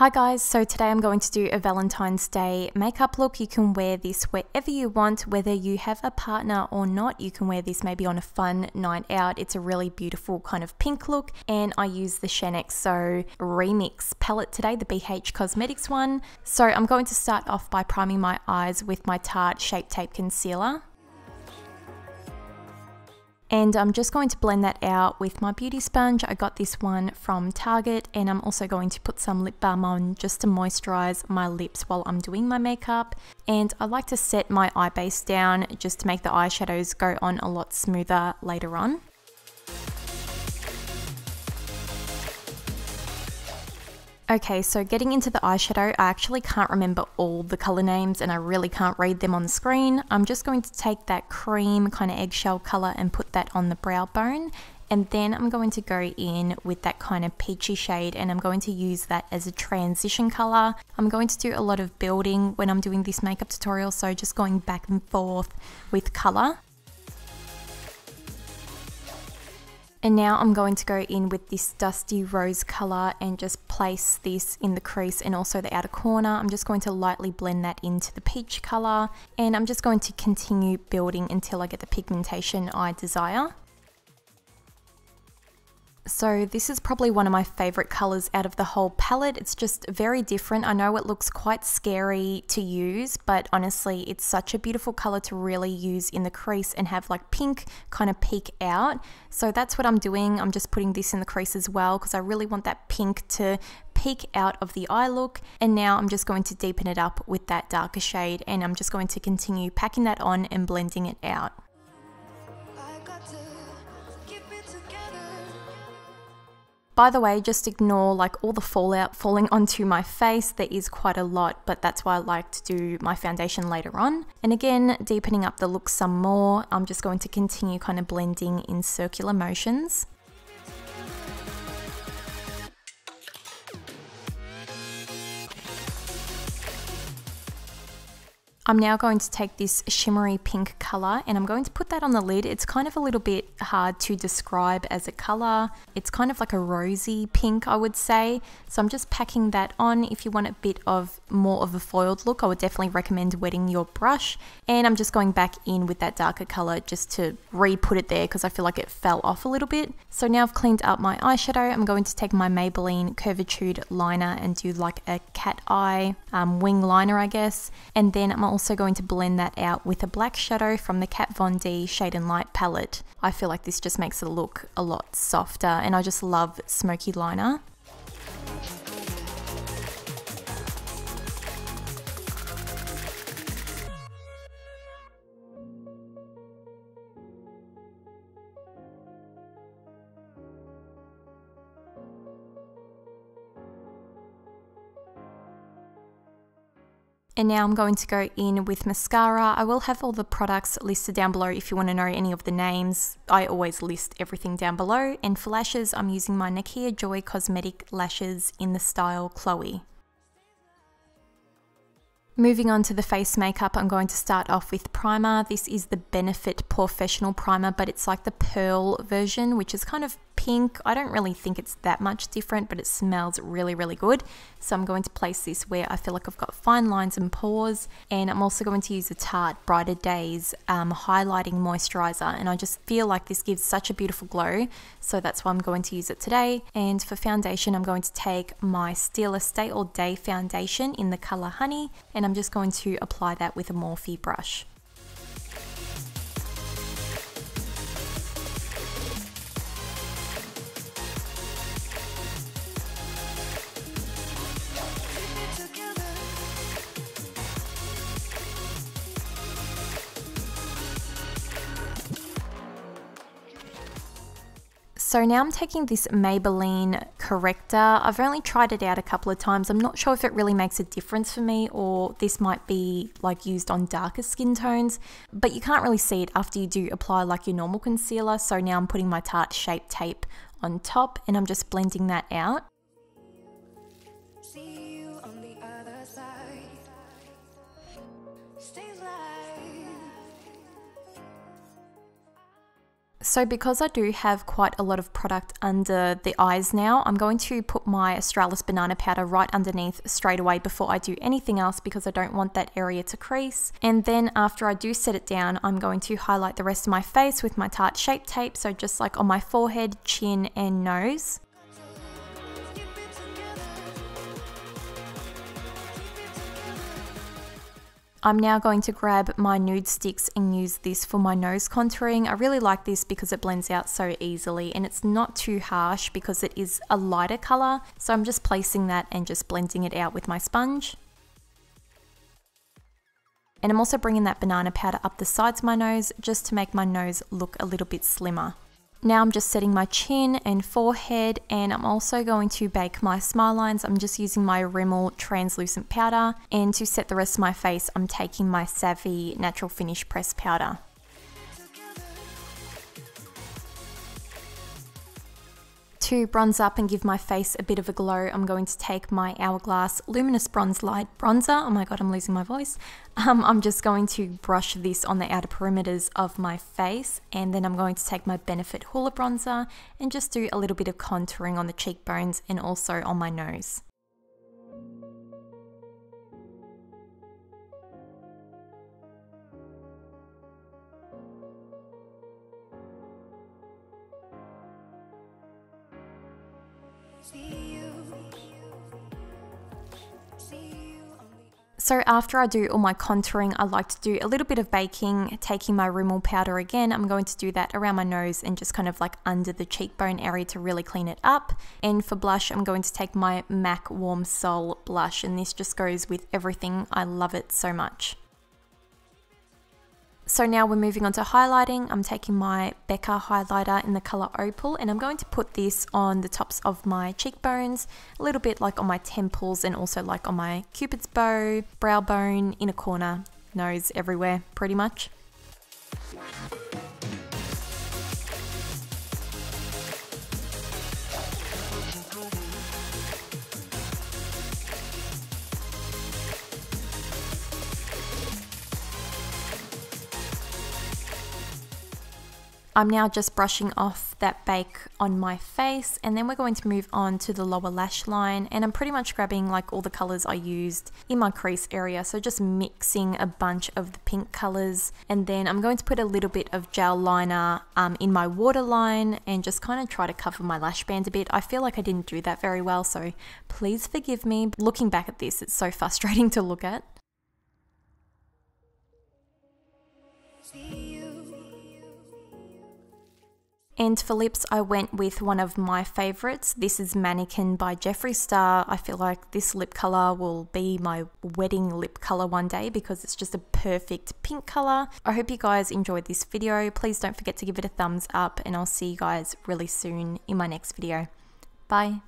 Hi guys, so today I'm going to do a Valentine's Day makeup look. You can wear this wherever you want, whether you have a partner or not. You can wear this maybe on a fun night out. It's a really beautiful kind of pink look, and I use the Shaaanxo Remix palette today, the BH Cosmetics one. So I'm going to start off by priming my eyes with my Tarte Shape Tape Concealer. And I'm just going to blend that out with my beauty sponge. I got this one from Target, and I'm also going to put some lip balm on just to moisturize my lips while I'm doing my makeup. And I like to set my eye base down just to make the eyeshadows go on a lot smoother later on. Okay, so getting into the eyeshadow, I actually can't remember all the color names and I really can't read them on the screen. I'm just going to take that cream kind of eggshell color and put that on the brow bone. And then I'm going to go in with that kind of peachy shade, and I'm going to use that as a transition color. I'm going to do a lot of building when I'm doing this makeup tutorial, so just going back and forth with color. And now I'm going to go in with this dusty rose color and just place this in the crease and also the outer corner. I'm just going to lightly blend that into the peach color, and I'm just going to continue building until I get the pigmentation I desire. So this is probably one of my favorite colors out of the whole palette. It's just very different. I know it looks quite scary to use, but honestly, it's such a beautiful color to really use in the crease and have like pink kind of peek out. So that's what I'm doing. I'm just putting this in the crease as well because I really want that pink to peek out of the eye look. And now I'm just going to deepen it up with that darker shade, and I'm just going to continue packing that on and blending it out. By the way, just ignore like all the fallout falling onto my face. There is quite a lot, but that's why I like to do my foundation later on. And again, deepening up the look some more, I'm just going to continue kind of blending in circular motions. I'm now going to take this shimmery pink color and I'm going to put that on the lid. It's kind of a little bit hard to describe as a color. It's kind of like a rosy pink, I would say. So I'm just packing that on. If you want a bit of more of a foiled look, I would definitely recommend wetting your brush. And I'm just going back in with that darker color just to re-put it there because I feel like it fell off a little bit. So now I've cleaned up my eyeshadow. I'm going to take my Maybelline Curvitude liner and do like a cat eye wing liner, I guess. And then I'm also going to blend that out with a black shadow from the Kat Von D Shade and Light palette. I feel like this just makes it look a lot softer, and I just love smoky liner. And now I'm going to go in with mascara. I will have all the products listed down below if you want to know any of the names. I always list everything down below. And for lashes, I'm using my Nikkia Joy Cosmetic lashes in the style Chloe. Moving on to the face makeup, I'm going to start off with primer. This is the Benefit Porefessional primer, but it's like the pearl version, which is kind of pink. I don't really think it's that much different, but it smells really, really good. So I'm going to place this where I feel like I've got fine lines and pores. And I'm also going to use the Tarte Brighter Days highlighting moisturizer. And I just feel like this gives such a beautiful glow. So that's why I'm going to use it today. And for foundation, I'm going to take my Stila Stay All Day foundation in the color Honey. And I'm just going to apply that with a Morphe brush. So now I'm taking this Maybelline corrector. I've only tried it out a couple of times. I'm not sure if it really makes a difference for me, or this might be like used on darker skin tones, but you can't really see it after you do apply like your normal concealer. So now I'm putting my Tarte Shape Tape on top and I'm just blending that out. So because I do have quite a lot of product under the eyes now, I'm going to put my Australis banana powder right underneath straight away before I do anything else because I don't want that area to crease. And then after I do set it down, I'm going to highlight the rest of my face with my Tarte Shape Tape, so just like on my forehead, chin and nose. I'm now going to grab my Nudestix and use this for my nose contouring. I really like this because it blends out so easily and it's not too harsh because it is a lighter color. So I'm just placing that and just blending it out with my sponge. And I'm also bringing that banana powder up the sides of my nose just to make my nose look a little bit slimmer. Now I'm just setting my chin and forehead, and I'm also going to bake my smile lines. I'm just using my Rimmel translucent powder, and to set the rest of my face I'm taking my Savvy Natural Finish Press powder. To bronze up and give my face a bit of a glow, I'm going to take my Hourglass Luminous Bronze Light Bronzer. Oh my god, I'm losing my voice. I'm just going to brush this on the outer perimeters of my face, and then I'm going to take my Benefit Hoola bronzer and just do a little bit of contouring on the cheekbones and also on my nose. So after I do all my contouring, I like to do a little bit of baking, taking my Rimmel powder again. I'm going to do that around my nose and just kind of like under the cheekbone area to really clean it up. And for blush, I'm going to take my MAC Warm Soul blush, and this just goes with everything. I love it so much. So now we're moving on to highlighting. I'm taking my Becca highlighter in the color Opal, and I'm going to put this on the tops of my cheekbones, a little bit like on my temples and also like on my cupid's bow, brow bone, inner corner, nose, everywhere pretty much. I'm now just brushing off that bake on my face, and then we're going to move on to the lower lash line, and I'm pretty much grabbing like all the colors I used in my crease area, so just mixing a bunch of the pink colors, and then I'm going to put a little bit of gel liner in my waterline and just kind of try to cover my lash band a bit. I feel like I didn't do that very well, so please forgive me. Looking back at this, it's so frustrating to look at. And for lips, I went with one of my favorites. This is Mannequin by Jeffree Star. I feel like this lip color will be my wedding lip color one day because it's just a perfect pink color. I hope you guys enjoyed this video. Please don't forget to give it a thumbs up, and I'll see you guys really soon in my next video. Bye.